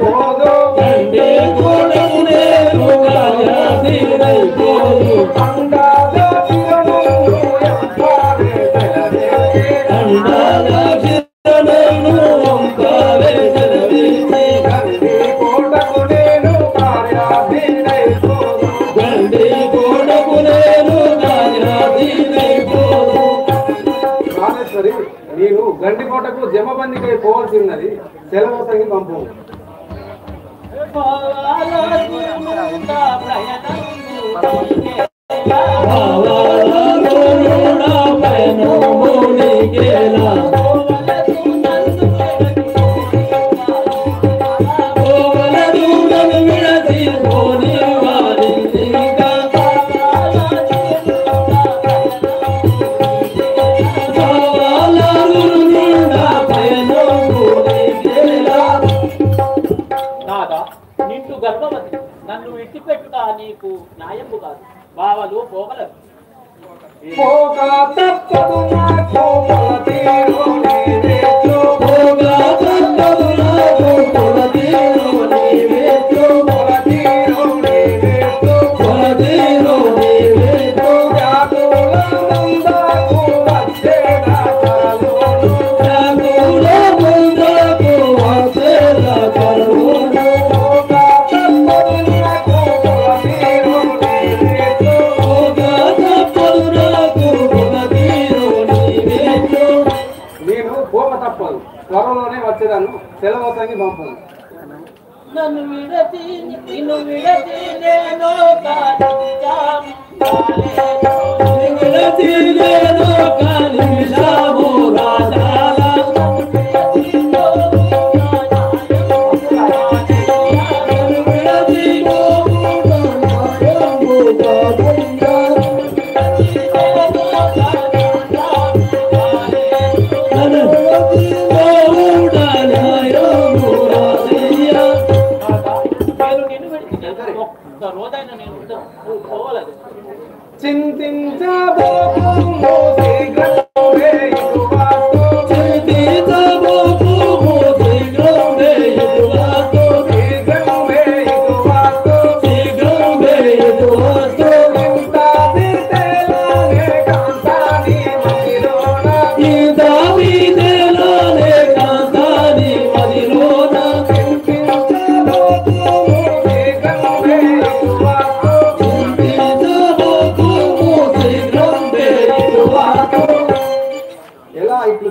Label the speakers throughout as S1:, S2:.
S1: పోదు
S2: తండ్రి కొడుకు నేను కార్యాధీనైపోదు
S1: నేను గండికోటకు జమబందికై పోవాల్సి ఉన్నది సెలవు సంగి పంపు
S3: నన్ను విడిచిపెట్టుట నీకు న్యాయము కాదు. బావలు పోగలరు
S1: త్వరలోనే వచ్చేదాను సెలవు సంగి పంపు
S3: నన్ను విడతి నిన్ను విడతి నేను రోజైనా నేను పోవలేదు.
S1: చింతించబోకు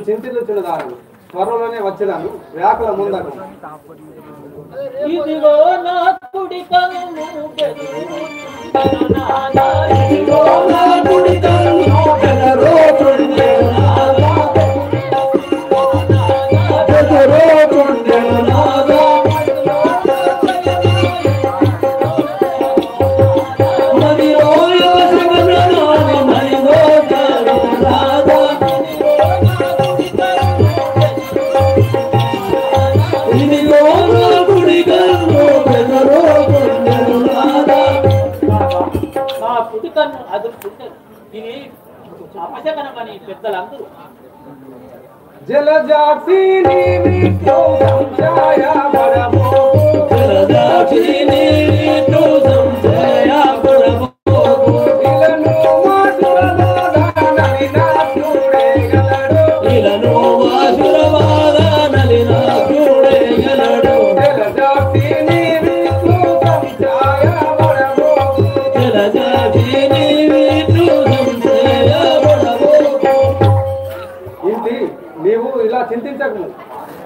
S1: చింతించున్నదారు త్వరలోనే వచ్చేదాను వ్యాకుల ముందకు
S3: ఇదిగో నా కుడి కన్ను ఇది అపశకనమని పెద్దలందరూ
S1: జలజాక్షిని విష్ణు సంజయ బడబో జలజాక్షిని విష్ణు సంజయ బడబో ఇలను మాసురవాదనలి నాసుడే గలడు ఇలను మాసురవాదనలి నాసుడే గలడు జలజాక్షిని విష్ణు సంజయ బడబో జలజాక్షిని నీవు ఇలా చింతించకు,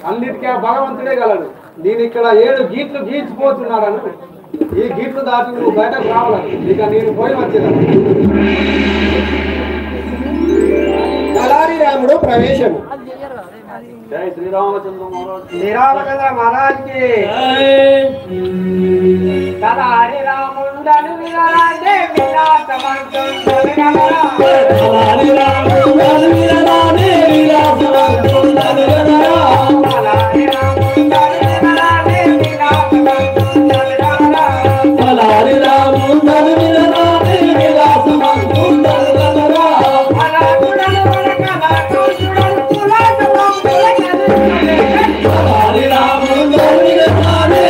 S1: అన్నిటికీ భగవంతుడే గలడు. నేను ఇక్కడ 7 గీట్లు గీచిపోతున్నాను. ఈ గీట్లు దాటి నువ్వు బయటకు రావాలని ఇక నేను పోయి వచ్చేదాను.
S4: తలారి రాముడు ప్రవేశము.
S1: జై శ్రీరామచంద్ర
S4: శ్రీరామచంద్ర మహారాజ్కి తలారి రాముండను విరాడే విలాసమంతుండను తలారి రాముండను విరాడే విలాసమంతుండను తలారి రాముండను విరాడే విలాసమంతుండను తలారి రాముండను విరాడే విలాసమంతుండను అలాగుడను కలకు చూడను కులాసమంతుండను హరి రామ గోవింద హరే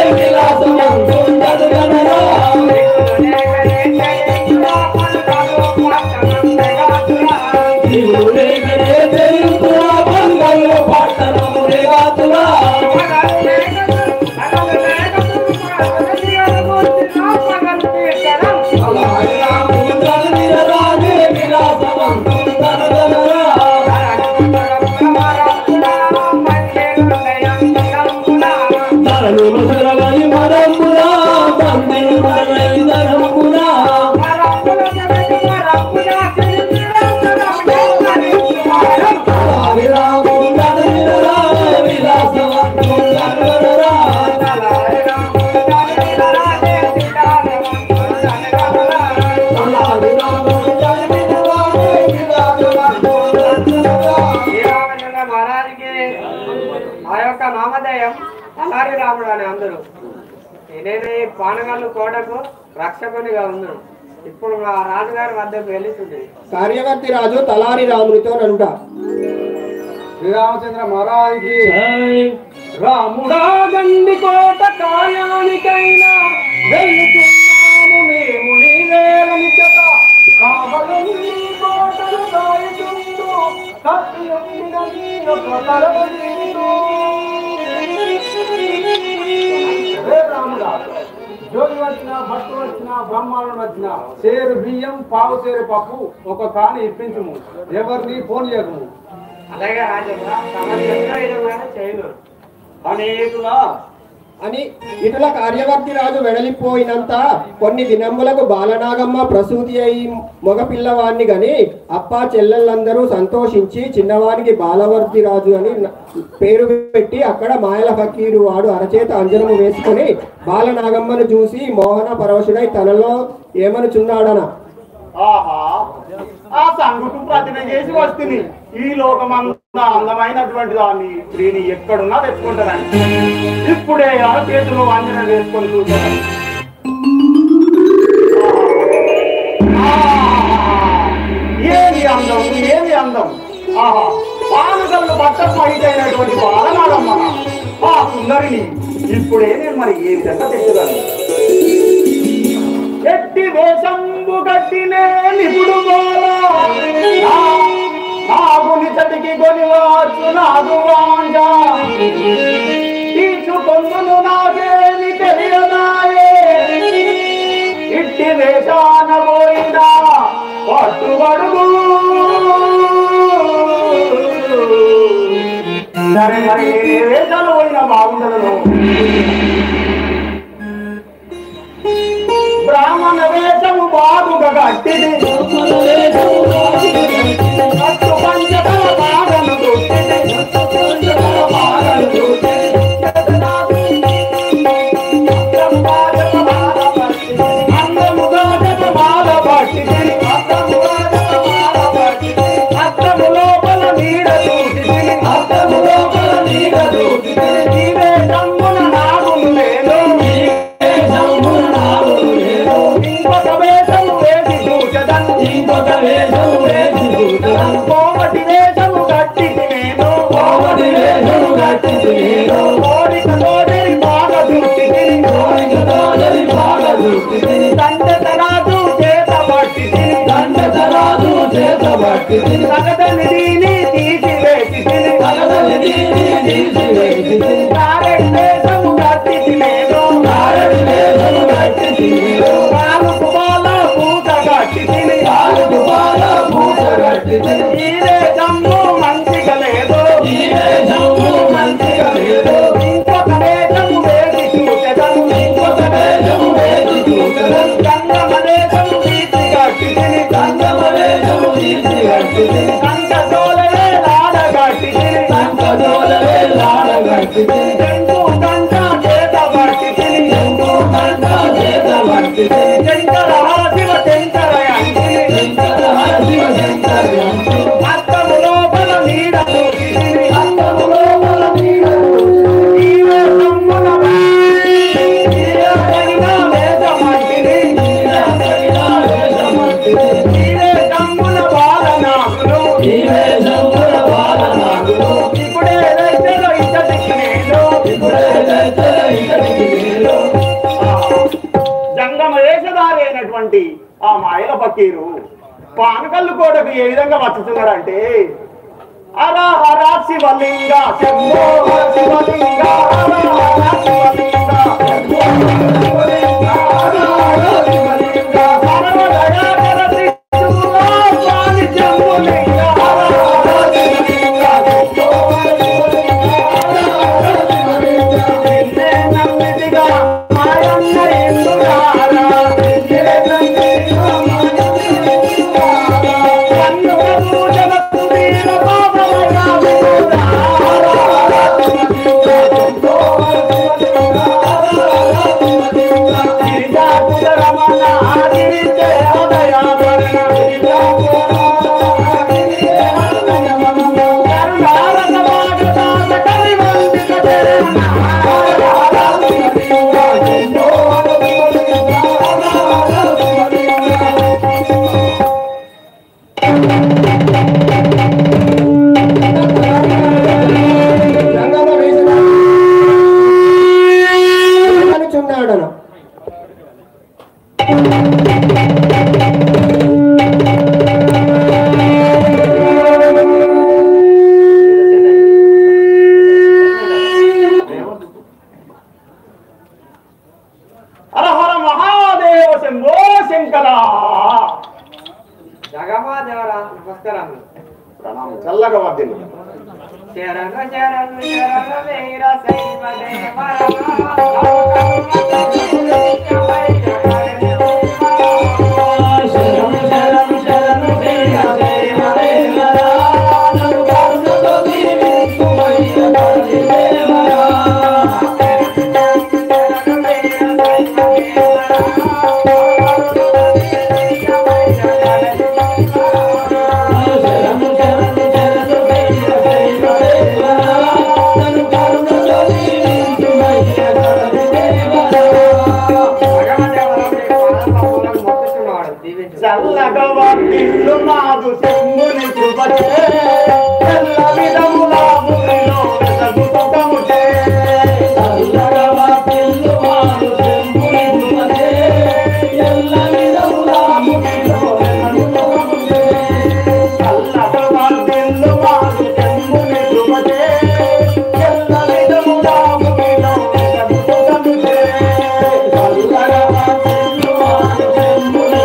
S4: నేను ఈ పానగల్లు కోటకు రక్షకునిగా ఉన్నాను. ఇప్పుడు మా రాజుగారి వద్దకు వెళ్తుంది.
S5: కార్యవర్తి రాజు తలారి రామునితో నలుట.
S1: శ్రీరామచంద్ర మహారాజుకి రాముడా గండి కోట కాయానికైనా వెళ్తున్నాము మేము నీవేలని చెత కావలని కోటలు కాయుతుండు కత్తి ఉండిన నీకు తలవనిండు. రాముడా జోగి వచ్చినా భక్తులు వచ్చినా బ్రహ్మాండం వచ్చినా సేరు బియ్యం పావు సేరు పప్పు ఒక కాని ఇప్పించుము, ఎవరిని ఫోన్ చేయకము.
S4: అలాగే రాజేంద్ర చేయను అనేకులా
S5: అని ఇటుల కార్యవర్తి రాజు వెడలిపోయినంత కొన్ని దినములకు బాలనాగమ్మ ప్రసూతి అయి మగపిల్లవాడిని గని అప్ప చెల్లెళ్ళందరూ సంతోషించి చిన్నవానికి బాలవర్తి రాజు అని పేరు పెట్టి అక్కడ మాయల ఫకీరు వాడు అరచేత అంజనము వేసుకొని బాలనాగమ్మను చూసి మోహన పరవశుడై తనలో ఏమనుచున్నాడన.
S6: ఆహా ఆ సంగుకు ప్రతిన చేసి వస్తుంది. ఈ లోకమంతా అందమైనటువంటి దాన్ని స్త్రీని ఎక్కడున్నా తెచ్చుకుంటారని ఇప్పుడే ఆ చేతిలో అంజనం వేసుకొని చూశాను. ఏమి అందం, ఏమి అందం! ఆహా పానగల్లు బట్టమైనటువంటి బాలనాడమ్మ ఆ సుందరిని ఇప్పుడే నేను మరి ఏ విధంగా తెచ్చుదాను. ఎట్టి వేషంబు కట్టినే నిపుడు నాగుని చటికి కొనివచ్చు నాగు వాంజ తీసుకొందును నాకేమి తెలియదాయే ఇట్టి వేషాన పోయిందా పట్టుబడుగు. సరే మరి ఏ వేషాలు పోయినా బాగుండదు. బ్రాహ్మణ వేషము బాగుగా కట్టిది పంచతల బాధను అందముగా బాధ పట్టిది అత్తము లోపల నీడ చూసి అత్తము లోపల నీడ చూసి నీవే తమ్మున నాగు లేదు ఇంకొక వేషము వేసి చూచదను ఇంకొక వేషము వేసి చూచదను కోమటి వేషము కట్టి నేను కోమటి వేషము కట్టి నేను కోరిక తోడరి బాగా చూసి కోరిక తోడరి బాగా చూసి తండ్రి తరాదు చేత పట్టి తండ్రి తరాదు చేత పట్టి తగదని దీని తీసివేసి తగదని దీని తీసివేసి నారెడి వేషము కట్టి నేను నారెడి వేషము కట్టి కాలుకు బాల పూత కట్టి కాలుకు బాల పూత కట్టి ఈరే జమ్ము మంచిగా లేదు ఈరే జమ్ము మంచిగా లేదు ఇంకొక వేషము వేసి చూచెదను ఇంకొక వేషము వేసి చూచెదను గంగమ వేషము తీసి కట్టి గంగమ వేషము తీసి కట్టి కంక జోలవే లాడ కట్టి కంక జోలవే లాడ కట్టి చెంగు కంక చేత పట్టి చెంగు కంక చేత పట్టి శంకర హర శివ శంకర అంటే శంకర హర శివ శంకర అంటే అత్తము లోపల నీడ చూసి అత్తము లోపల నీడ నీవే తమ్మున నీవే తమ్మున బాలనాగులు నీవే తమ్మున బాలనాగులు ఇప్పుడే రైతులు ఇతడికి నేను ఇప్పుడే రైతులు ఇతడికి నేను జంగమ వేషధారి అయినటువంటి ఆ మాయల ఫకీరు పానకల్లు కోటకు ఏ విధంగా వచ్చుతున్నాడంటే అరా హరా శివలింగ శంభో శివలింగ హర హర శివలింగ సర్వదయాకర శిశువా స్వామి శంభులింగ హర హర శివలింగ నిన్నే నమ్మితిగా మాయన్న ఇందురారా నిన్నే నమ్మితిగా కన్నుల పూజల సువీర బాబలగా వినురారా హర హర మహాదేవ శంభో శంకర.
S4: జగమా దేవరా నమస్కారం.
S6: ప్రణామం. చల్లగా వర్ధిల్లు.
S4: శరణు శరణు శరణు వీర శైవ దేవరా.
S6: చల్లగా వర్ధిల్లు నాదు శంభుని కృపచే. ఎల్ల విధముల భూమిలో వెలుగుతముటే. చల్లగా వర్ధిల్లు నాదు శంభుని కృపచే. ఎల్ల విధముల భూమిలో వెలుగుతముటే. చల్లగా వర్ధిల్లు నాదు శంభుని కృపచే. ఎల్ల విధముల భూమిలో వెలుగుతముటే. చల్లగా వర్ధిల్లు నాదు శంభుని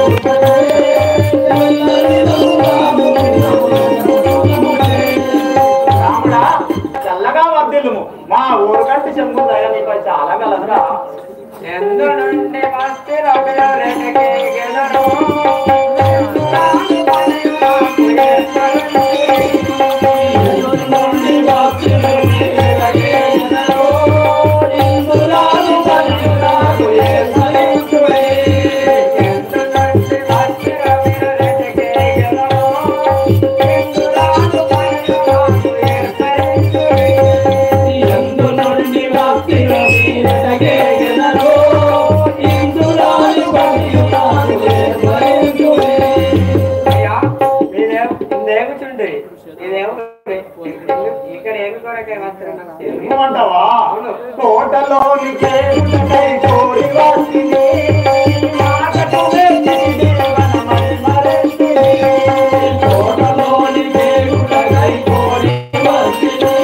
S6: రాముడా చల్లగా వర్ధిల్లుము. మా ఊరు కంటి శంభు దయ నీకు చాలా గలదురా.
S4: ఎందు నుండి వస్తే రవిలో రెడకే గెలరు. ఇక్కడ ఏమి కొరకే వస్తారు
S6: అంటావా? తోటలోని కేకులకై కోరి వాసిని. తోటలోని కేకులకై కోరి వాసిని. తోటలోని కేకులకై కోరి వాసిని.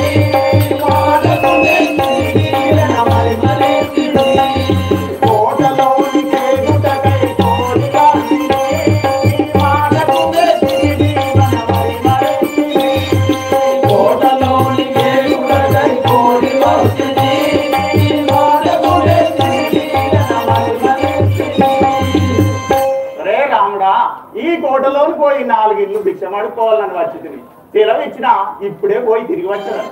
S6: ఈ కోటలోని పోయి 4 ఇళ్ళు భిక్షమాడుకోవాలని వచ్చి తిని సెలవు ఇచ్చిన ఇప్పుడే పోయి తిరిగి వచ్చారు.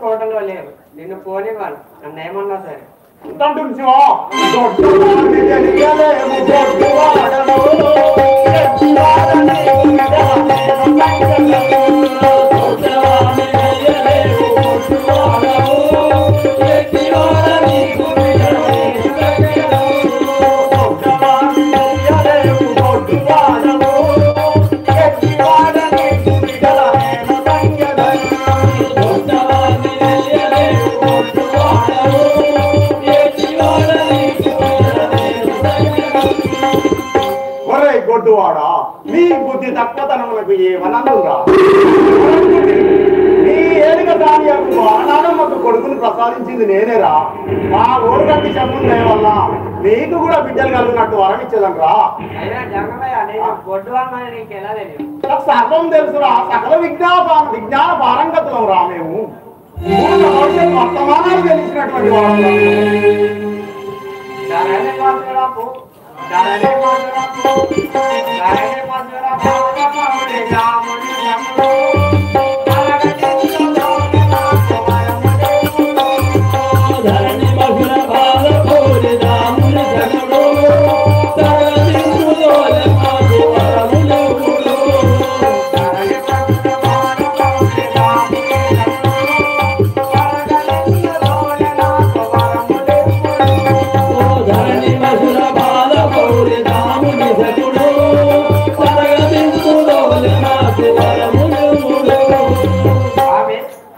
S4: కోటలో లేరు, నిన్ను పోనివ్వాలి. నన్ను ఏమన్నా సరే
S6: గొడ్డువాడా, నీ బుద్ధి తక్కువతనములకు ఏమననురా? నీ ఏనుగ దానియకు నానమ్మకు కొడుకును ప్రసాదించింది నేనేరా. మా ఊరు గట్టి చెప్పుండే వల్ల నీకు కూడా బిడ్డలు కలిగినట్టు వరం ఇచ్చేదనరా. నాకు సర్వం తెలుసురా, సకల విజ్ఞాన పారంగతులం రా. మేము వర్తమానాలు తెలిసినటువంటి వాళ్ళు.
S4: రాముడి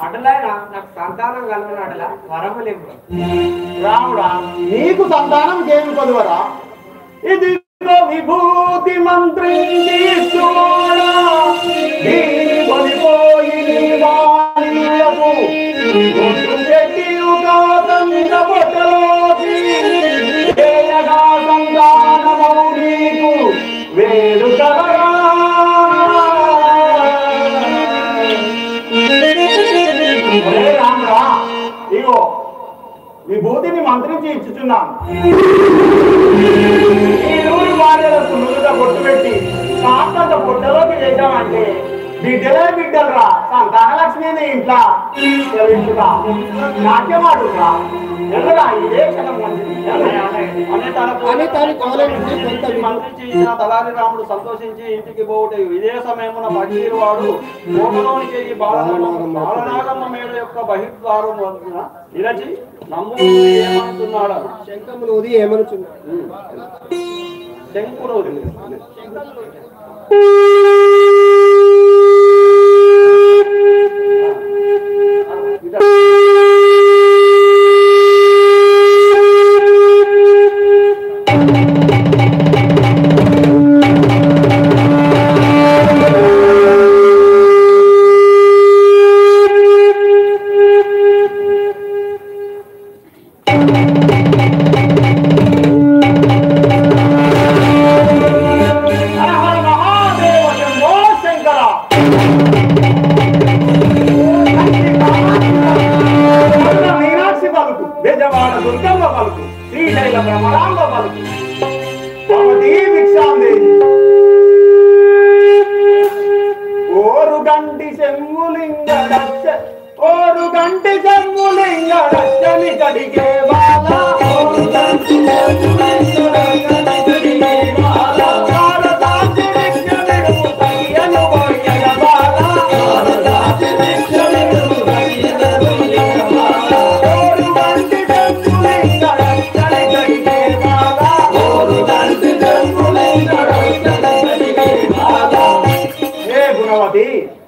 S4: అటలైనా నాకు సంతానం కలగనట్లా వరములు
S6: రాముడా నీకు సంతానం ఏమి కొలువరా ఇది విభూతి మంత్రి వేరు రాముడా ఇగో విభూతిని మంత్రించి ఇచ్చుచున్నాను ఈ నూరు భార్యలకు నుదుట బొట్టు పెట్టి కాస్తంత బొట్టలోకి వేద్దామంటే బిడ్డలే బిడ్డలరా సంతాన లక్ష్మిని ఇంట్లో తెలుసురా నాట్యమాడురా ఎల్లరా ఇదే క్షణం మంచిది
S5: అని తాను కోల నుండి కొంత
S2: మంత్రించి ఇచ్చిన తలారి రాముడు సంతోషించి ఇంటికి పోవుట ఇదే సమయమున బకీరు వాడు కోటలోనికి బాలనాగమ్మ మేడ యొక్క బహిర్ద్వారం వద్ద నిలచి నమ్ము ఏమంటున్నాడు
S5: శంఖమునూది ఏమనుచున్నాడు
S2: శంకుడు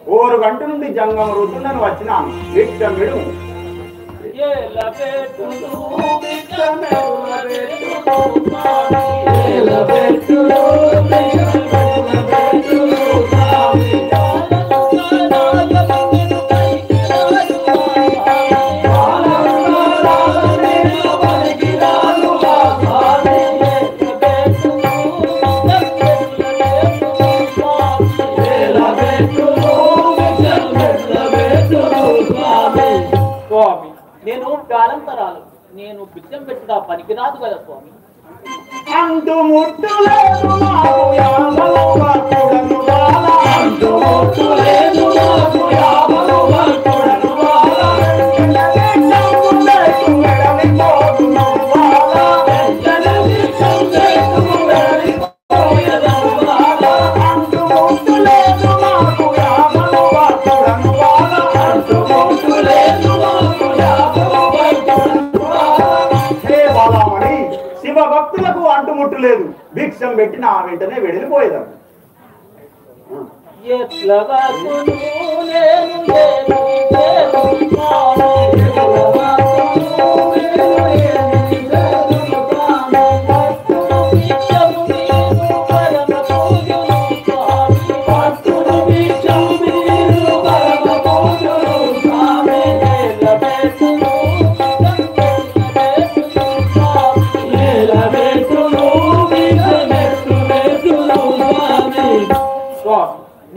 S6: ఓరు గంట నుండి జంగమ రుద్దునని వచ్చిన విక్రముడు
S3: స్వామి నేను కాలంతరాలు నేను బిచ్చం పెట్టుడా పనికిరాదు కదా స్వామి
S6: అంటు ముట్టులేదు నాకు యామలో భక్తుడను బాల అంటు ముట్టులేదు నాకు యామలో భక్తుడను బాల భక్తులకు అంటుముట్టులేదు భిక్షం పెట్టిన ఆ వెంటనే వెడిలిపోయేదాం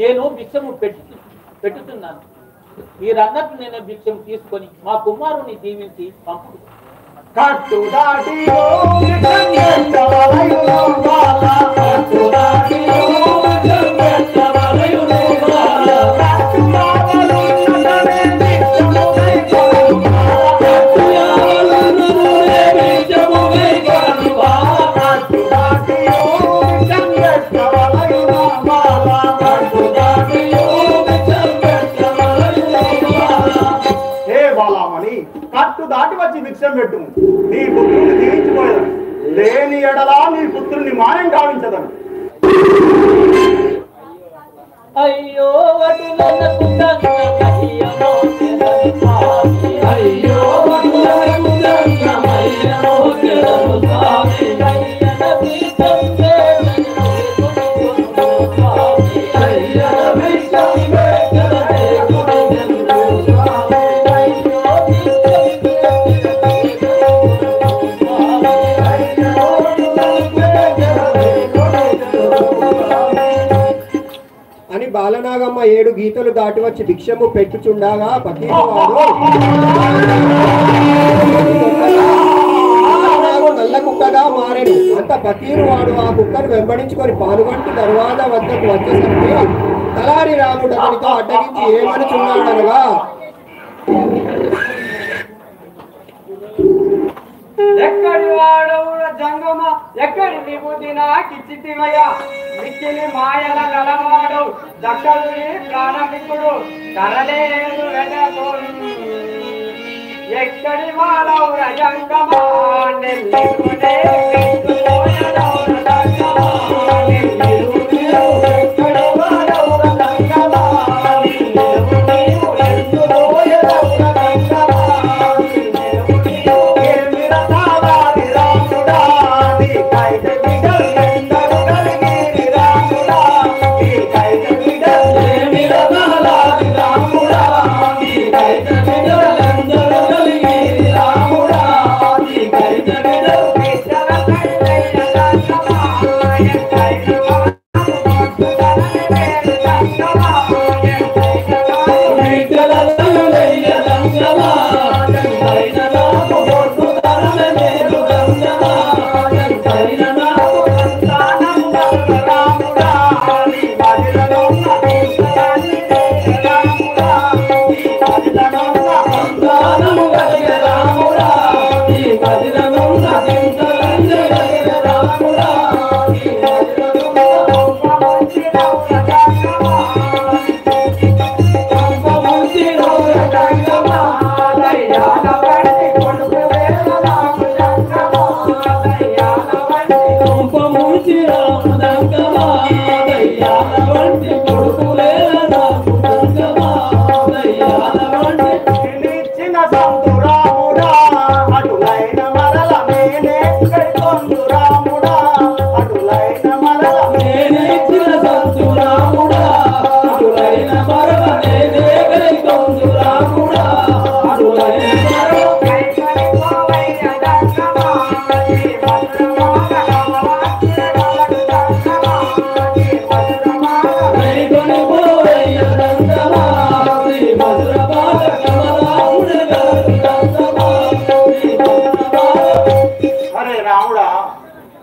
S3: నేను భిక్షము పెట్టుతున్నాను మీరన్నట్టు నేను భిక్షం తీసుకొని మా కుమారుని దీవించి పంపు
S6: కట్టు దాటి కట్టు దాటి కట్టు దాటి వచ్చి భిక్షం పెట్టు నీ పుత్రుని దీవించిపోయేదాను లేని ఎడలా నీ పుత్రుని మాయం కావించదను
S3: అయ్యో
S5: బాలనాగమ్మ 7 గీతలు దాటి వచ్చి భిక్షము పెట్టుచుండగా పకీరువాడు నల్ల కుక్కగా మారెను. అంత పకీరువాడు ఆ కుక్కను వెంబడించుకొని పాల్గొంటూ దర్వాజా వద్దకు వచ్చేసరికి తలారి రాముడు అతనితో అడ్డగించి ఏమనుచున్నాడనగా,
S4: ఎక్కడి వాడవుడ జంగమ ఎక్కడి విభూతి నాకిచ్చితివయ్యా మిక్కిలి మాయల గలవాడు దక్కలు ప్రాణమికుడు తరలేదు వెనకోడు ఎక్కడి వాడవుడ జంగమ నెల్లికునే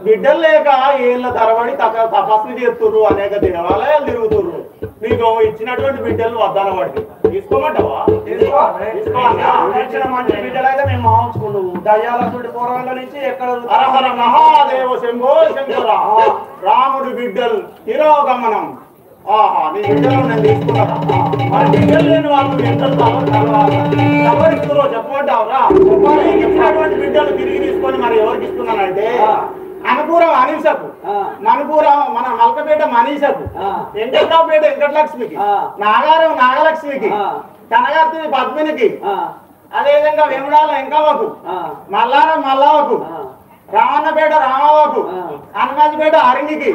S6: బిడ్డలు లేక ఏళ్ళ తరబడి తపస్సు చేస్తుర్రు, అనేక దేవాలయాలు తిరుగుతుర్రు. నీకు ఇచ్చినటువంటి బిడ్డలు వద్దనబడి తీసుకోమంటావా?
S2: ఇచ్చిన మంచి బిడ్డలైతే మేము మాంచుకున్నాము. దయ్యాలసుడి పోరాళ్ళ నుంచి ఎక్కడ
S6: హరహర మహాదేవ శంభో శంకర రాముడి బిడ్డలు తిరోగమనం. ఆహా, నీ బిడ్డలు నేను తీసుకున్నాను. మరి బిడ్డలు లేని వాళ్ళు బిడ్డలు ఎవరిస్తురో చెప్పమంటావురా? నీకు ఇచ్చినటువంటి బిడ్డలు తిరిగి తీసుకొని మరి ఎవరికి ఇస్తున్నానంటే అనుకూరం అనీషకు, మనుకూరం మన మల్కపేట మనీషకు, వెంకట్రావుపేట వెంకటలక్ష్మికి, నాగారం నాగలక్ష్మికి, కనగర్తి పద్మినికి, అదేవిధంగా వేముడాల వెంకవ్వకు, మల్లారం మల్లవకు, రామన్నపేట రామవ్వకు, హనుమాజిపేట హరిణికి,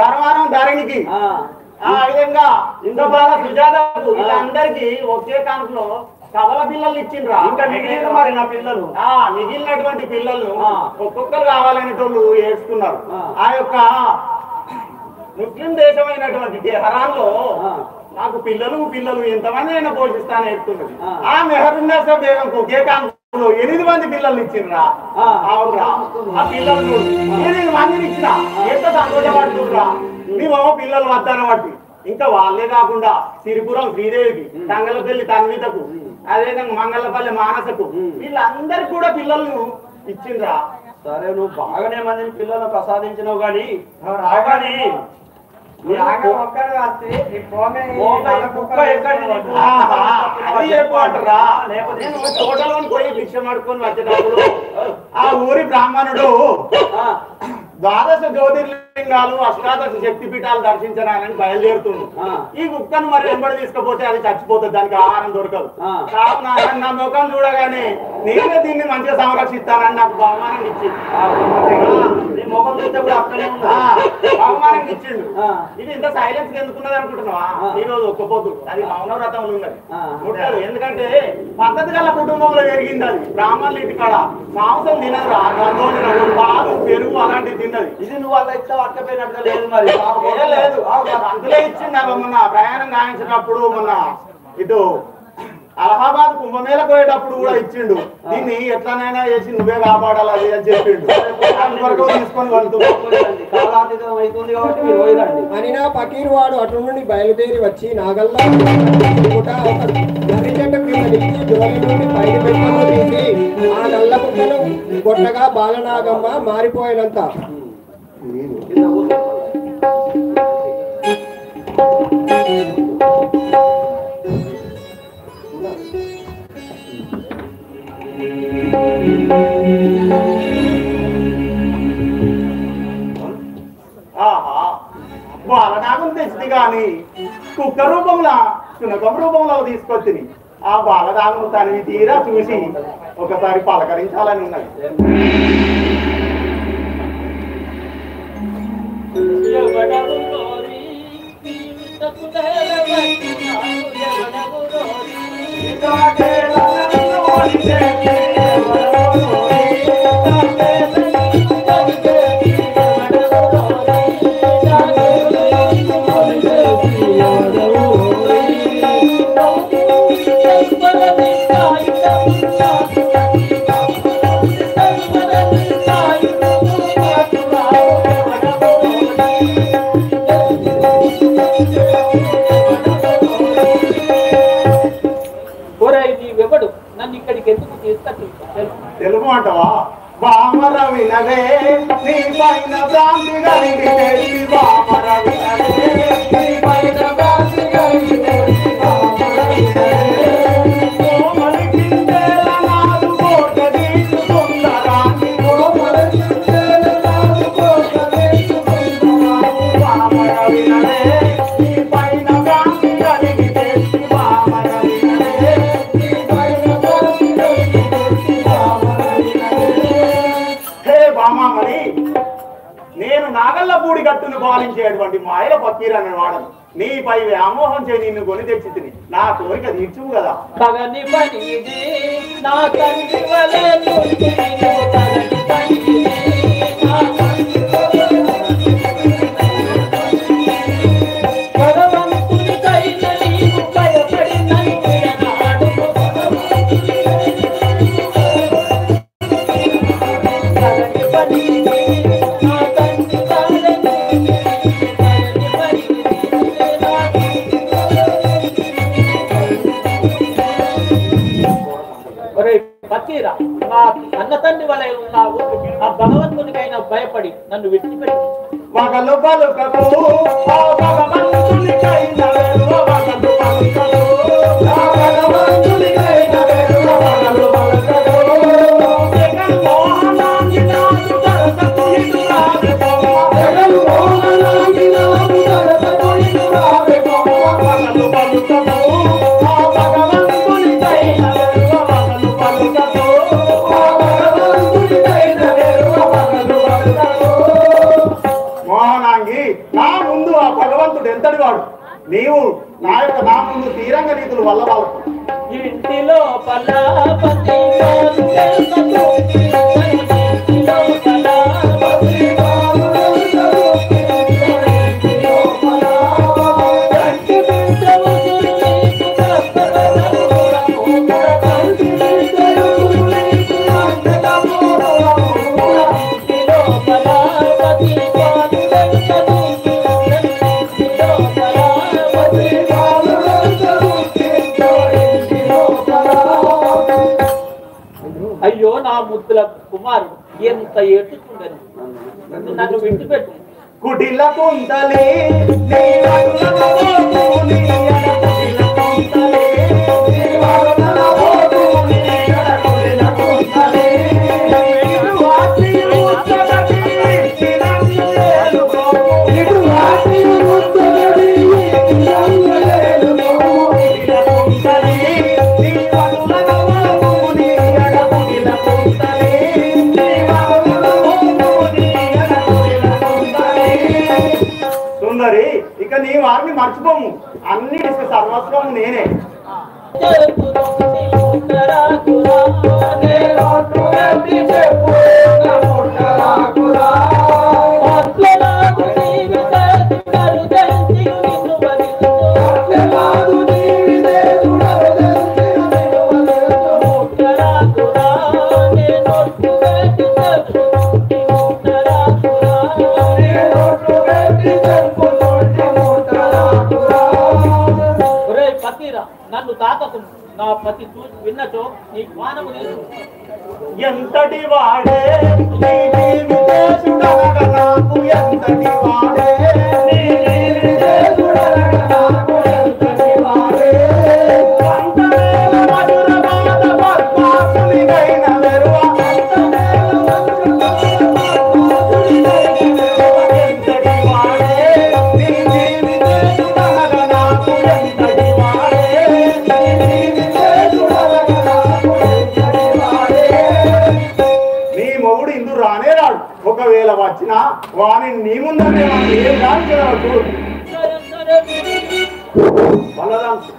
S6: ధర్మారం ధరణికి, ఆ విధంగా ఇంద్రపాల సుజాతకు, వీళ్ళందరికీ ఒకే కానుకలో కవల పిల్లలు ఇచ్చిండ్రా.
S2: ఇంకా మిగిలిన మరి నా పిల్లలు
S6: మిగిలినటువంటి పిల్లలు ఒక్కొక్కరు కావాలనేటోళ్ళు ఏడ్చుకున్నారు. ఆ యొక్క ముస్లిం దేశమైనటువంటి టెహరాన్లో నాకు పిల్లలు ఎంతమంది అయినా పోషిస్తాను ఏడుతున్నది. ఆ మెహరున్నసా బేగంకు ఒకే కానుకలో 8 మంది పిల్లలు ఇచ్చిండ్రా. అవునరా, ఆ పిల్లలు 8 మందిని ఇచ్చిన ఎంత సంతోషపడుతుండ్రా. నీవు పిల్లలు వద్దాన బట్టి ఇంకా వాళ్ళే కాకుండా సిరిపురం శ్రీదేవికి, తంగలపల్లి తన్వితకు, అదేవిధంగా మంగళపల్లి మానసకు, వీళ్ళందరికి కూడా పిల్లలను ఇచ్చిండ్రా.
S2: సరే, నువ్వు బాగానే మందిని పిల్లలను ప్రసాదించినావు కానీ రాగానే
S6: తోటలోని పోయి భిక్ష పడుకొని వచ్చేటప్పుడు ఆ ఊరి బ్రాహ్మణుడు ద్వాదశ జ్యోతిర్లింగాలు అష్టాదశ శక్తి పీఠాలు దర్శించడానికి బయలుదేరుతుంది. ఈ కుక్కను మరి వెంబడి తీసుకపోతే అది చచ్చిపోతుంది, దానికి ఆహారం దొరకదు. నా ముఖం చూడగానే నేనే దీన్ని మంచిగా సంరక్షిస్తానని నాకు బహుమానం ఇచ్చింది.
S2: ముఖం చూస్తే కూడా అక్కడే
S6: బహుమానం ఇచ్చిండు. ఇది ఇంత సైలెన్స్ ఎందుకున్నది అనుకుంటున్నావా? ఈ రోజు ఒక్కపోతు అది మౌనవ్రతంలో ఉన్నది. ఎందుకంటే పద్ధతి గల కుటుంబంలో పెరిగింది. అది బ్రాహ్మణుల ఇంటి కాడ మాంసం తినదురా, పాలు పెరుగు అలాంటివి తిన్నది.
S2: ఇది నువ్వు వాళ్ళ ఇస్తావా? పట్టకపోయినట్టుగా లేదు మరి
S6: ఏం లేదు అందులో ఇచ్చింది మొన్న ప్రయాణం కాయించినప్పుడు మొన్న ఇటు అలహాబాద్ కుంభమేళకు పోయేటప్పుడు కూడా ఇచ్చిండు. దీన్ని ఎట్లనైనా చేసి నువ్వే కాపాడాలి అది అని చెప్పిండు. అంతవరకు తీసుకొని వెళ్తున్నాం.
S2: కాలాతీతం అవుతుంది కాబట్టి మీరు పోయిరండి.
S5: అనినా పకీర్ వాడు అటు నుండి బయలుదేరి వచ్చి నాగల్లా ఒక నది చెట్టు కింద నిలిచి దూరం నుండి పైకి పెట్టుకుని తీసి ఆ నల్ల కుక్కను కొట్టగా బాలనాగమ్మ మారిపోయినంత
S6: ఆహా బాలనాగం తెచ్చింది కానీ కుక్క రూపంలో శునకం రూపంలో తీసుకొచ్చింది. ఆ బాలనాగం తనని తీరా చూసి ఒకసారి పలకరించాలని ఉన్నది.
S3: నన్ను ఇక్కడికి ఎందుకు తీసుకొచ్చి
S6: తెలుగు అంటవా? బామర వినవే నీ పైన భ్రాంతి కలిగితే బామర వినవే నీ పైన భ్రాంతి కలిగితే బామర వినవే కోమలి కిందేల నాదు కోట తీసుకుందరాని కోమలి కిందేల నాదు కోట తీసుకుందరాని బామర వినవే నీ పైన భ్రాంతి కలిగితే బామర వినవే నీ పైన భ్రాంతి కలిగితే బామర వినవే. హే బామామణి, నేను నాగల్లపూడి గట్టును పాలించేటువంటి మాయల పక్కీర్ అనే వాడను. నీపై వ్యామోహం చేయి నిన్ను కొని తెచ్చి తిని నా కోరిక తీర్చువు కదా.
S3: పగని పనిది నా తండ్రి వలె నుండి పగని పనిది నా తండ్రి వలె భగవంతునికైన నీవు భయపడి నన్ను ఎనాడు పగని పనిది నా తండ్రి వలె నుండి పగని పనిది ఒరే పకీరా, నా అన్న తండ్రి వలె ఉన్నావు. ఆ భగవంతునికైనా భయపడి నన్ను విడిచిపెట్టి
S6: వగలు పలుకకు ఆ భగవంతునికైన వెలువ వగలు పలుకకు ఆ భగవంతునికైన వెలువ వగలు పలుకకు జగన్ మోహనాంగి నాదు దరసకు ఇటు రావే బొమ్మ జగన్ మోహనాంగి నాదు దరసకు ఇటు రావే బొమ్మ వగలు పలుకకు ఆ భగవంతునికైన వెలువ వగలు పలుకకు ఆ భగవంతునికైన వెలువ వగలు పలుకకు. మోహనాంగి, నా ముందు ఆ భగవంతుడు ఎంతటి వాడు? నీవు నా ముందు తీరంగ నీతులు వల్ల వాళ్ళకు
S3: ఇంటిలో పలాపతి ఇంటిలో అయ్యో నా ముద్దుల కుమారుడు ఎంత ఏడ్చుకుందని నన్ను విడిచిపెట్టు.
S6: కుటిల కుంతలే నీ వరుణన ఓటుని ఎడ కుటిల కుంతలే నీ వరుణన ఓటుని ఎడ కుటిల కుంతలే ఇటు వాసియు ఉత్తరది తిరంగులేలు ఇటు వాసియు ఉత్తరది తిరంగులేలు కుటిల కుంతలే నీ వరుణన ఓటుని ఎడ కుటిల కుంతలే నీ వరుణన ఓటుని ఎడ కుటిల కుంతలే. సుందరి, ఇక నీ వారిని మర్చిపోము. అన్నిటికి సర్వస్వం నేనే.
S3: చెప్పు విన్నచో నీ పానము లేదు.
S6: ఎంతటి వాడే నీ జీవితేశుడనగా నాకు ఎంతటి వాడే నీ జీవితేశుడనగా నాకు ఎంతటి వాడే అంతమేల మధుర మాత పద్మాసునిగైన వెరువ అంతమేల మధుర ఎంతటి వాడే నీ జీవితేశుడనగా నాకు ఎంతటి వాడే నీ జీవితేశుడనగా నాకు ఎంతటి వాడే నీ మొగుడు ఇందు రానే రాడు. ఒకవేళ వచ్చినా వాని నీ ముందరే ఏం రాదు.
S3: బలదంతు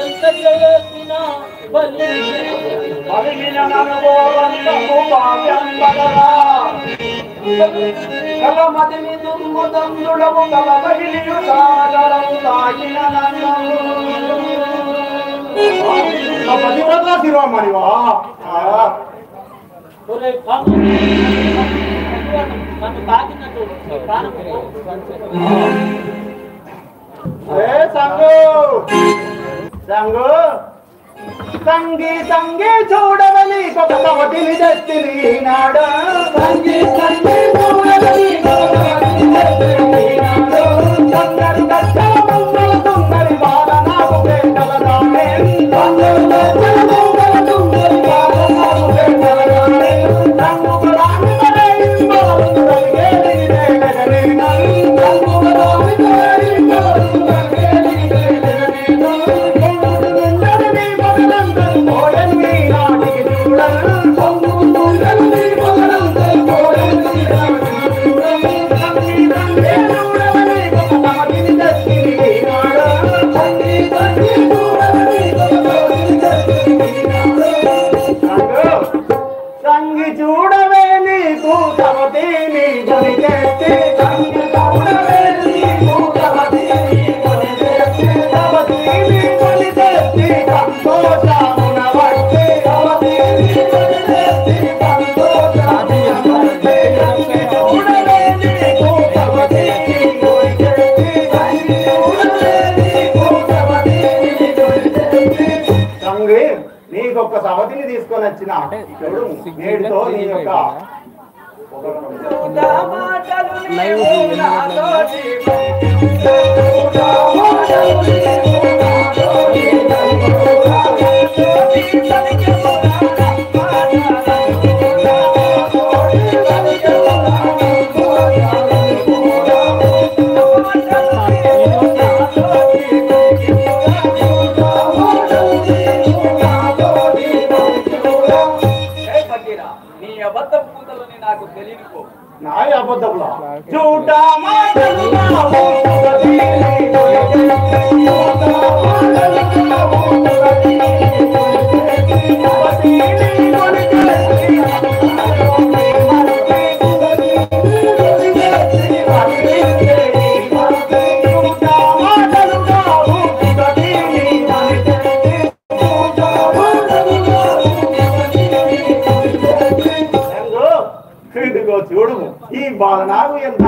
S3: ఎంత చేసినా
S6: కలమదిని దుర్ముదందుడము కలబగిలియు సాగరము తాకిన పతివ్రత శిరోమణివా
S3: నన్ను తాకినట్టు ప్రాణము
S6: సంగు సంగు సంగి సంగి చూడవని కొత్తవతిని తెచ్చిని నాడు సంగి సంగి చూడవని కొత్తవతిని తెచ్చిని నాడు సంగరి దచ్చల మంగళ తుంగరి బాల నాకు పేటల దానే సంగరి దచ్చల మంగళ తుంగరి బాల నాకు పేటల దానే సంగు బలాని బలే ఇంబలము కలిగేది నేగని నల్ సంగు బలాని బలే ఇంబలము కలిగేది నేగని నల్ సంగుండని బలనందరు పోయని నాటికి చూడల్ సంగుండని బలనందరు పోయని నాటికి చూడల్ సంగి సంగి చూడవని కొత్తవతిని తెచ్చిని నాడు సంగి సంగి చూడవని కొత్తవతిని తెచ్చిని నాడు సంగి చూడవే నీకు సవతిని కొని తెచ్చి సంగి చూడవే నీకు సవతిని కొని తెచ్చి సవతిని కొని తెచ్చి సంతోషమున బట్టి సవతిని కొని తెచ్చి సంతోషమున బట్టి సంగి చూడవే నీకు సవతిని కొని తెచ్చి సంగి చూడవే నీకు సవతిని కొని తెచ్చి సంగి నీకొక సవతిని తీసుకొని వచ్చిన చూడు నేడుతో నీ యొక్క
S2: నీ అబద్ధం పూతలని నాకు తెలియకపో.
S6: నా అబద్ధంలో జూటా మాటలు నావు ఇదిగో చూడు ఈ బాల నాకు ఎంత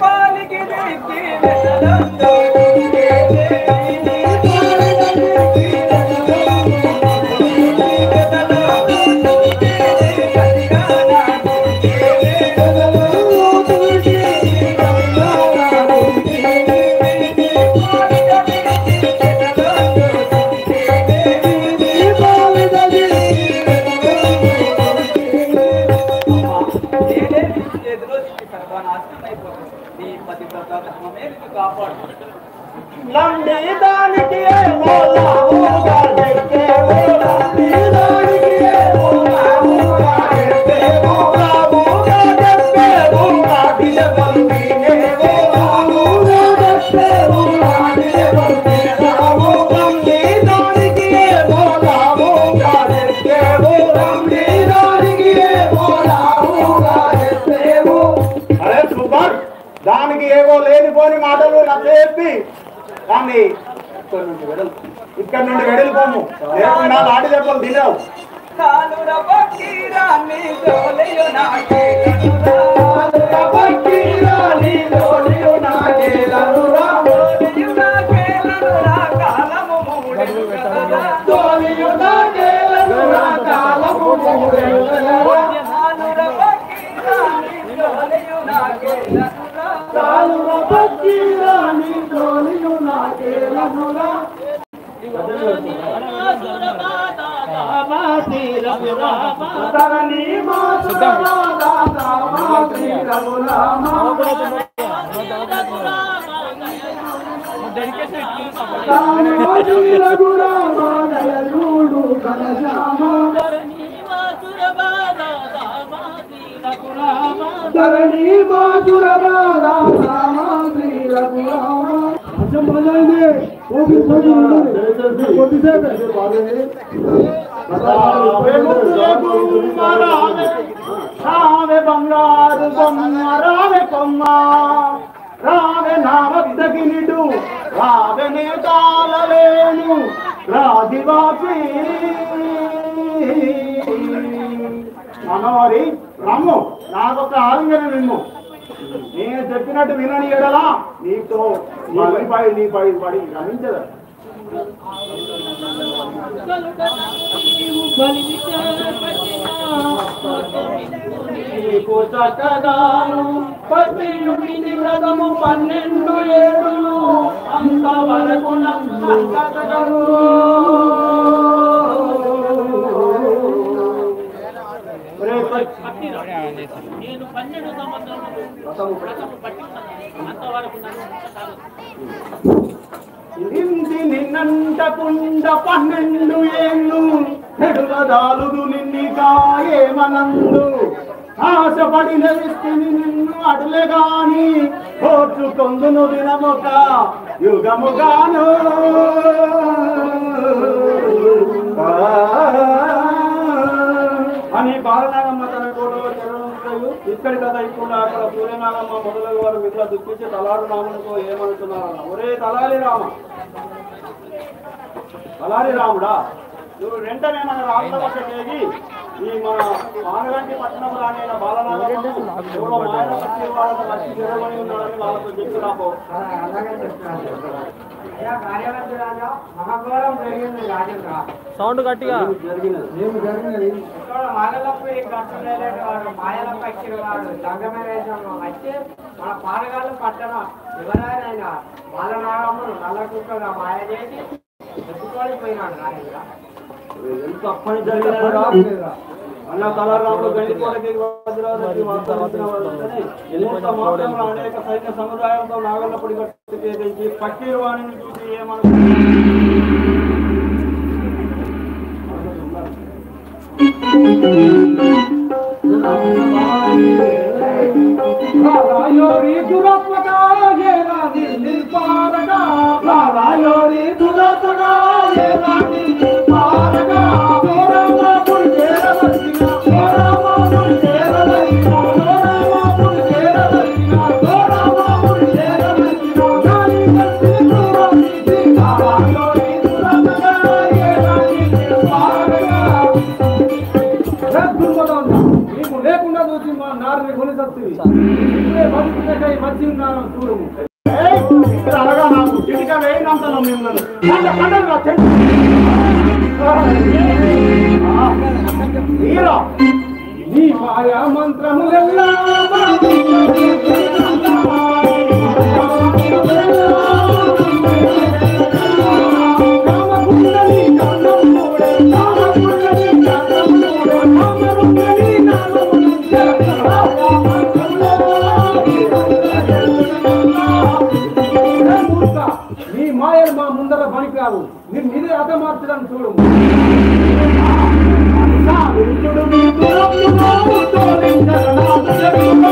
S4: పాలికి
S6: కానీ ఇక్కడ నుండి వెడలిపోము లేకుండా లాంటి దెబ్బలు తినావు రావే బంగారు బొమ్మ రావే కొమ్మ రావే నా వద్దకి నిడు రావే నేతాలలేను రాదివాసి మనవారి రమ్ము నాకొక ఆలింగన విమ్ము నేను చెప్పినట్టు వినని ఎడలా నీతో నీ పడి గమనించదా
S3: పన్నెండు ఏడులు అంతవరకు నేను 12 సంవత్సరాలు అంతవరకు
S6: నిన్నంటకుండా 12 ఏళ్ళు నెడుగదాలుదు నిన్నికాయేమనందు ఆశపడిన వ్యక్తిని నిన్ను అడులే గాని కోర్చుకొందును దినముక యుగముగాను అని బాలనాగమ్మ తన కోటలో చెరలు ఇక్కడి కథ ఇప్పుడు అక్కడ సూర్యనాగమ్మ మొదలగు వారు మిగతా దుఃఖించి తలారు రామునితో ఏమనుకున్నారన్న ఒరే తలారి రాముడా నువ్వు వెంటనే మన రామలక్ష చేసి ఈ మన ఆనగంటి పట్టణం రాని బాలనాగమ్మ ఎవరో మాయన పట్టి వాళ్ళని లక్ష జరగని ఉన్నాడని వాళ్ళతో చెప్పి రాపో
S4: సౌండ్ గట్టిగా మన పాలగాళ్ళు పట్టణం ఎవరైనా బాలనాగమ్మను నల్ల కుక్కగా మాయ చేసి ఎత్తుకోలేకపోయినాడు రాజేంద్ర
S6: ఎంత పని జరిగిన అన్న కళారాములు గండికోటకి అనేక సైన్య సముదాయంతో నాగల్లపడి గట్టి పక్కీరు వాణిని చూసి లేకుండా చూసి మా నారుని కొనిసత్తుంది మంచి ఉన్నాను చూడు అలాగా నాకు చిటిక వేయినంతలో మిమ్మల్ని నీ మాయా మంత్రములెల్లా నీ మాయలు మా ముందర పనికిరావు నేను మీరే అర్థమార్చడానికి చూడు నీ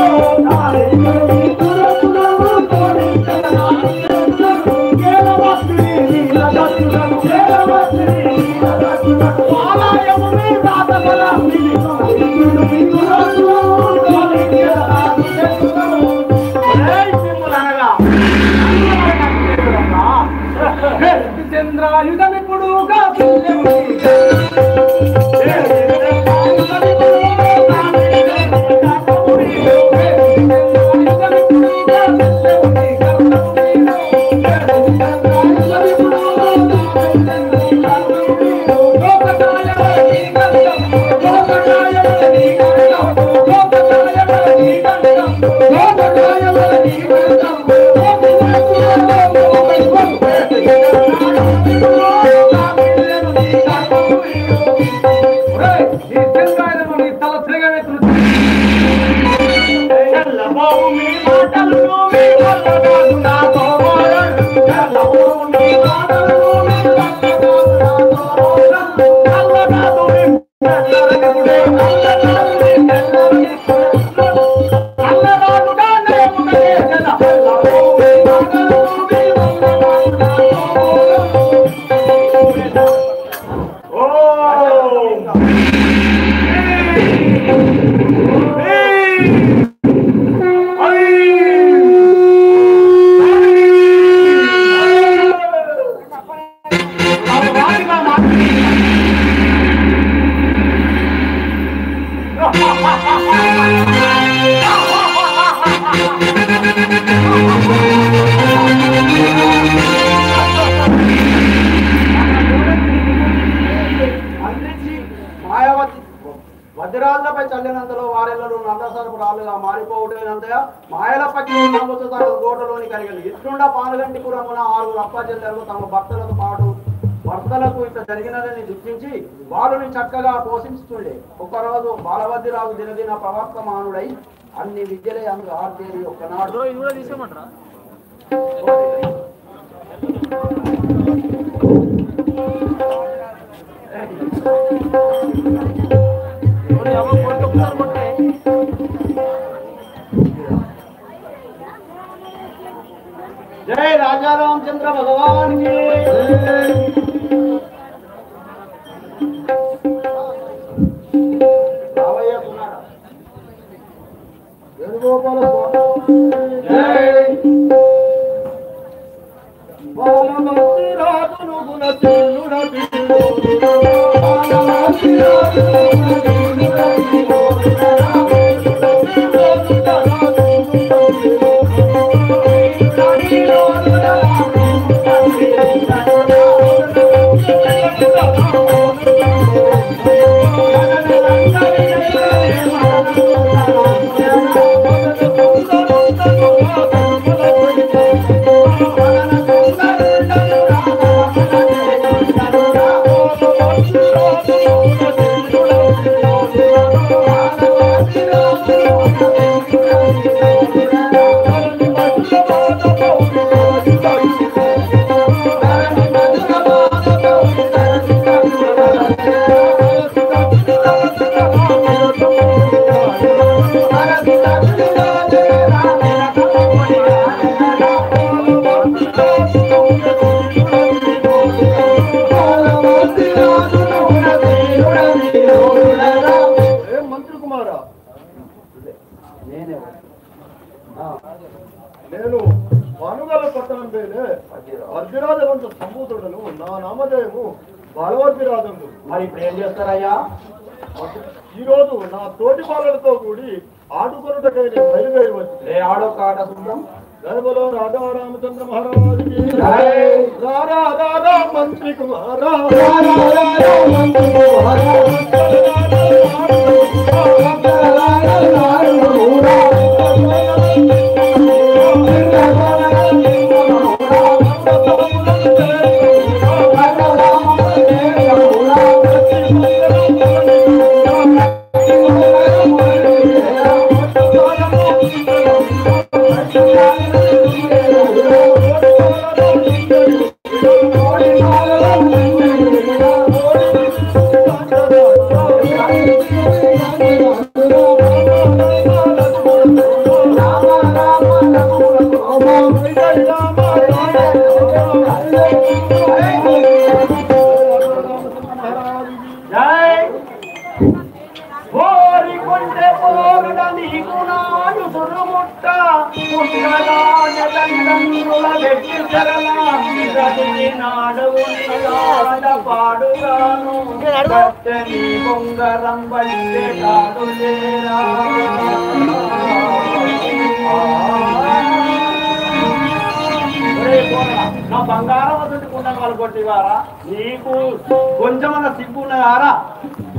S2: వజ్రాలపై చల్లినంతలో వారెల్లరూ నందసరపు రాళ్ళుగా మారిపోవుటైనంతగా మాయల పక్షి గోటలోని కలిగింది. ఇట్లుండా పానుగంటిపురమున 6 అప్పచెల్లెలు తమ భర్తలతో పాటు భర్తలకు ఇట్లా జరిగినదని దుఃఖించి బాలుని చక్కగా పోషిస్తుండే. ఒకరోజు బాలవద్దిరాజు దినదిన ప్రవర్తమానుడై అన్ని విద్యలే అందుకు ఆర్దేవి ఒకనాడు जय राजा रामचंद्र भगवान की वेणुगोपाल
S6: నేను పానుగల పట్టణం పేరే వజ్రాజవంత సంబూతుడను. నా నామధేయము బాలవద్దిరాజము.
S2: మరి ఇప్పుడు ఏం చేస్తారయ్యా?
S6: ఈ రోజు నా తోటి బాలలతో కూడి ఆడుకొనుటకై నేను బయలుదేరి వచ్చి
S2: ఏ ఆడొక్క ఆట చూద్దాం.
S6: గర్భలో రాధా రామచంద్ర మహారాజుకి రాధా మంత్రి కుమారా
S2: బొంగరం బట్టే కాదు లేరా నా బంగారం వద్దు కుండలు కొట్టివారా? నీకు కొంచెమన్న సిగ్గున్నారా?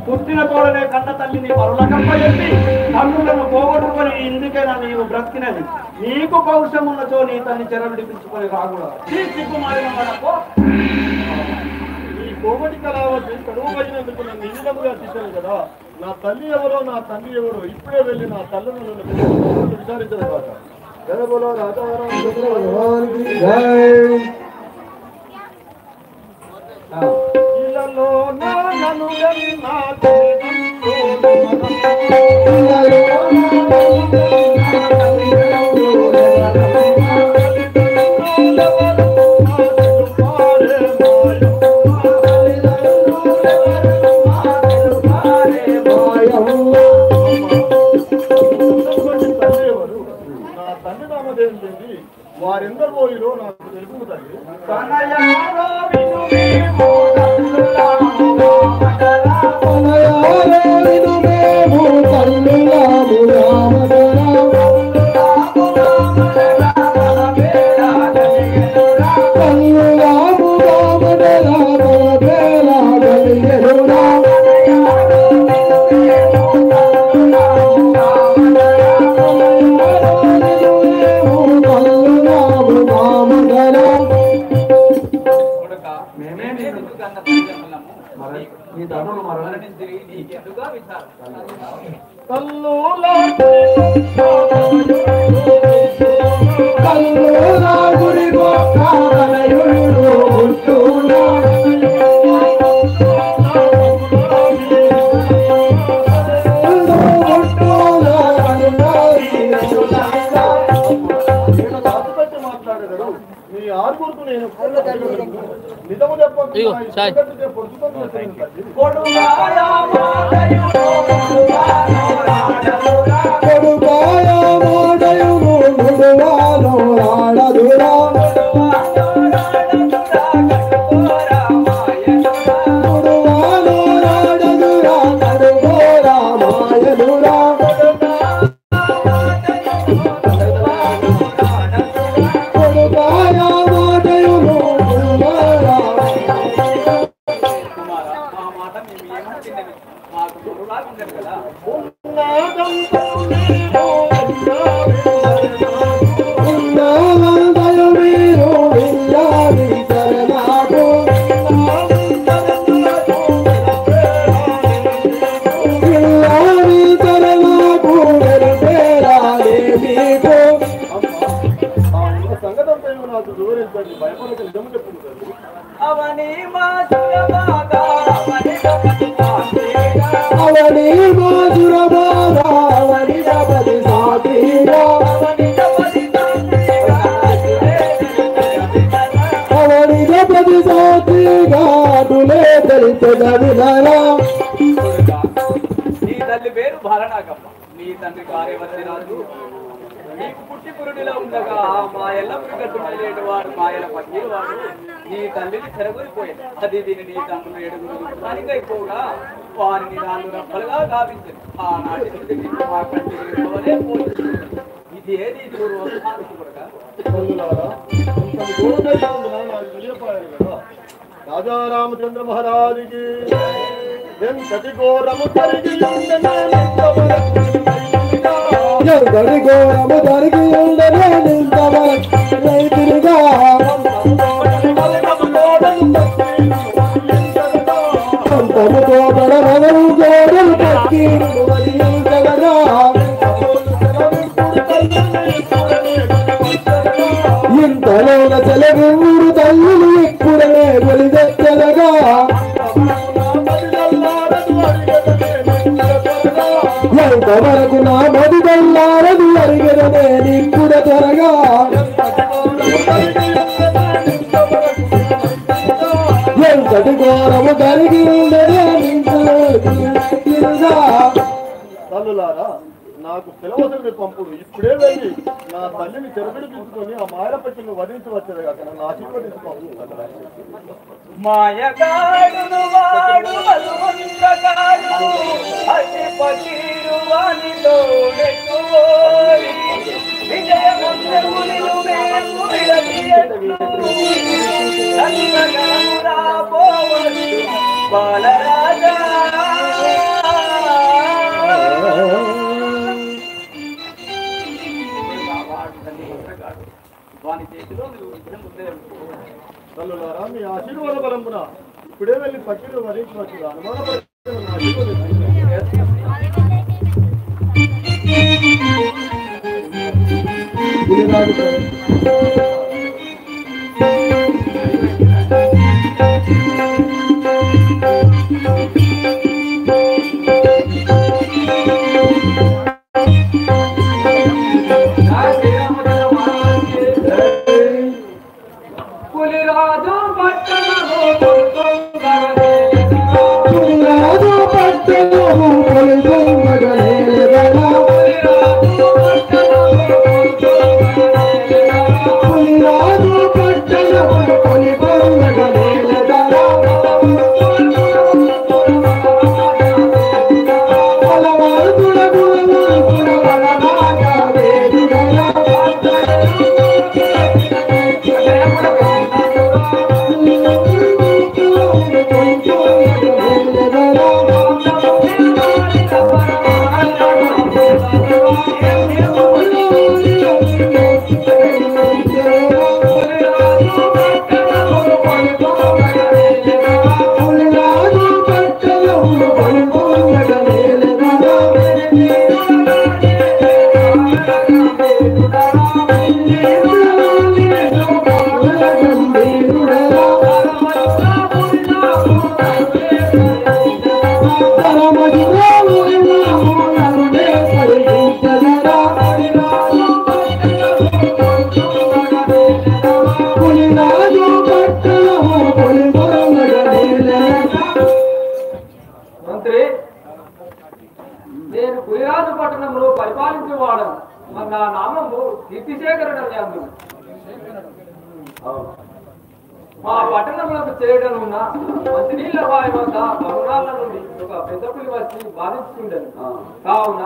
S2: పుట్టిన కోడలే కన్న తల్లిని పరులకప్ప చెప్పి తమ్ములను పోగొట్టుకొని ఇందుకేనా నీవు బ్రతికినది? నీకు పౌరుషం ఉన్నచో నీ తల్లి చెర విడిపించుకొని రాకూడదు. సిగ్గు మారిన మనకు
S6: ఈ కోమటి కళావతి కడువు పడినందుకు నన్ను ఇందుగా తీశాను కదా. నా తల్లి ఎవరో నా తండ్రి ఎవరో ఇప్పుడే వెళ్ళి నా తల్లిదండ్రులను విచారించదు కాక. గర్భలో రాధా రామచంద్ర భగవానికి ఇళ్ళలో నన్ను నా వారెందరో ఈరో నాకు తెలుపు తల్లి నిజము
S2: నీ తల్లి పేరు బాలనాగమ్మ, నీ తండ్రి కార్యవర్తి రాజు. నీకు పుట్టి పురుడిలో ఉండగా మా ఎల్లప్పుడు కట్టుబడి వాడు మాయల పక్కీరు వాడు నీ తల్లిని చెరగొనిపోయాడు. అది దీని నీ తండ్రులు 7 పనికైపోగా వారిని 4 రప్పలుగా గావించింది. ఆనాటి నుండి మా కంటికి పోతుంది. ఇది ఏది రాజా రామచంద్ర మహారాజుకి ఎంతటి ఘోరము జరిగి రైతులుగా ఇంతలోన చెలగు ఊరు తల్లులు ఇప్పుడే బలిదెత్తలగా ఎంతవరకు నా మది దల్లారదు అరిగెననే నిప్పుడ త్వరగా ఎంతటి ఘోరము కలిగి ఉండనే తల్లులారా, నాకు పిలవసరి పంపుడు. ఇప్పుడే వెళ్ళి నా తల్లిని చెరబిడిపించుకొని ఆ మాయల పట్టిని వధించవచ్చదు కాక నన్ను ఆశీర్వదించుకోవాలి. మాయగాడును వాడు బలవంతగాడు అతి పకీరు వానిలో నెక్కువోరి విజయముందమునిలు మేము విడదీయట్లు సంగగమురా పోవద్దు బాలరాజా. తల్లులారా, మీ ఆశీర్వాద బలంపున ఇప్పుడే వెళ్ళి పట్టిలు వరించవచ్చు. అనుమానం
S1: నేను పులిరాజు పట్టణంలో పరిపాలించేవాడను. మరి నా నామము కీర్తిశేఖరుడు. మా పట్టణంలో చేయడం ఉన్న మంచినీళ్ళ వారి వద్ద బహుళాల నుండి ఒక పెద్ద పులి వచ్చి బాధించుకుంటాను. కావున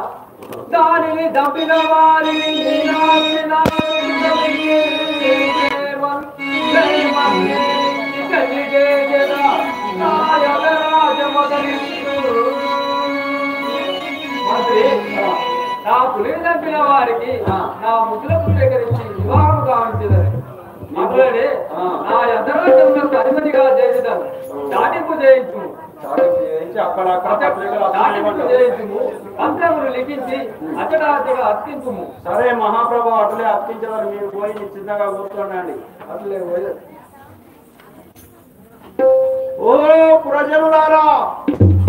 S1: దానిని దంపిన వారిని నా పులిని చంపిన వారికి నా ముద్దులకు స్వీకరించి వివాహం కావించేదని అందులోనే నా యథరాజ్యంలో అధిపతిగా చేసేదాన్ని చాటింపు చేయించు మంత్రములు లిఖించి అచ్చడా అర్పించుము.
S2: సరే మహాప్రభు, అట్లే అర్పించాలని మీరు పోయి చిన్నగా కూర్చోండి.
S1: అట్లే
S2: ఓ పురజనులారా,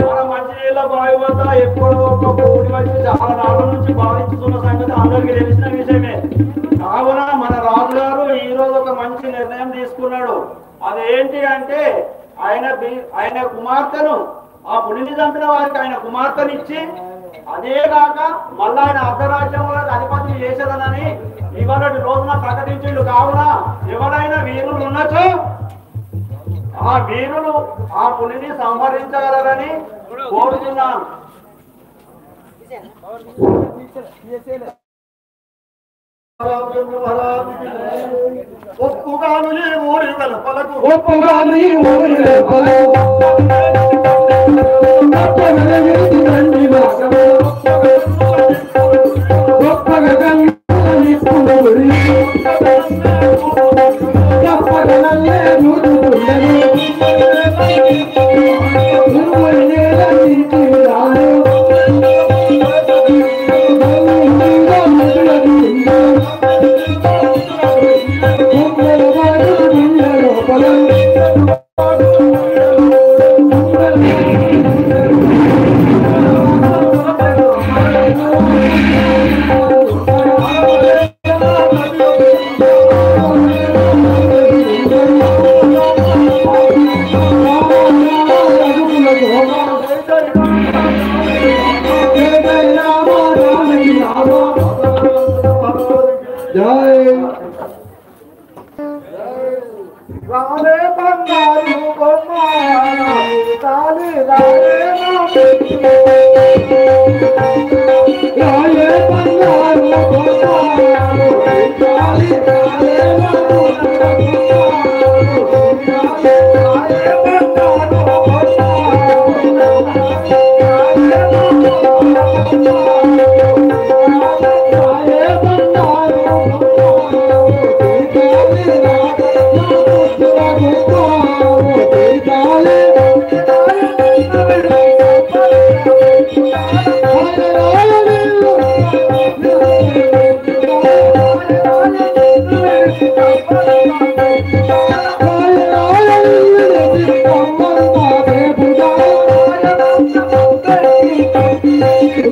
S2: మన మంచినీళ్ళ బావి వద్ద ఎప్పుడో ఒక పూడి వచ్చి చాలా నాళ్ళ నుంచి భావించుతున్న సంగతి అందరికీ తెలిసిన విషయమే. కావున మన రాజుగారు ఈ రోజు ఒక మంచి నిర్ణయం తీసుకున్నాడు. అదేంటి అంటే ఆయన కుమార్తెను, ఆ పులిని చంపిన వారికి ఆయన కుమార్తెనిచ్చి, అదే కాక మళ్ళా ఆయన అర్ధరాజ్యంలో అధిపతి చేసేదనని ఇవాళ రోజున ప్రకటించిండు. కావున ఎవరైనా వీరులు ఉన్నచో ఆ వీరులు ఆ పులిని సంహరించగలరని కోరుతున్నాను.
S6: ఒప్పుగాను ఈ ఊరి వెలుపలకు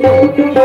S7: Thank you.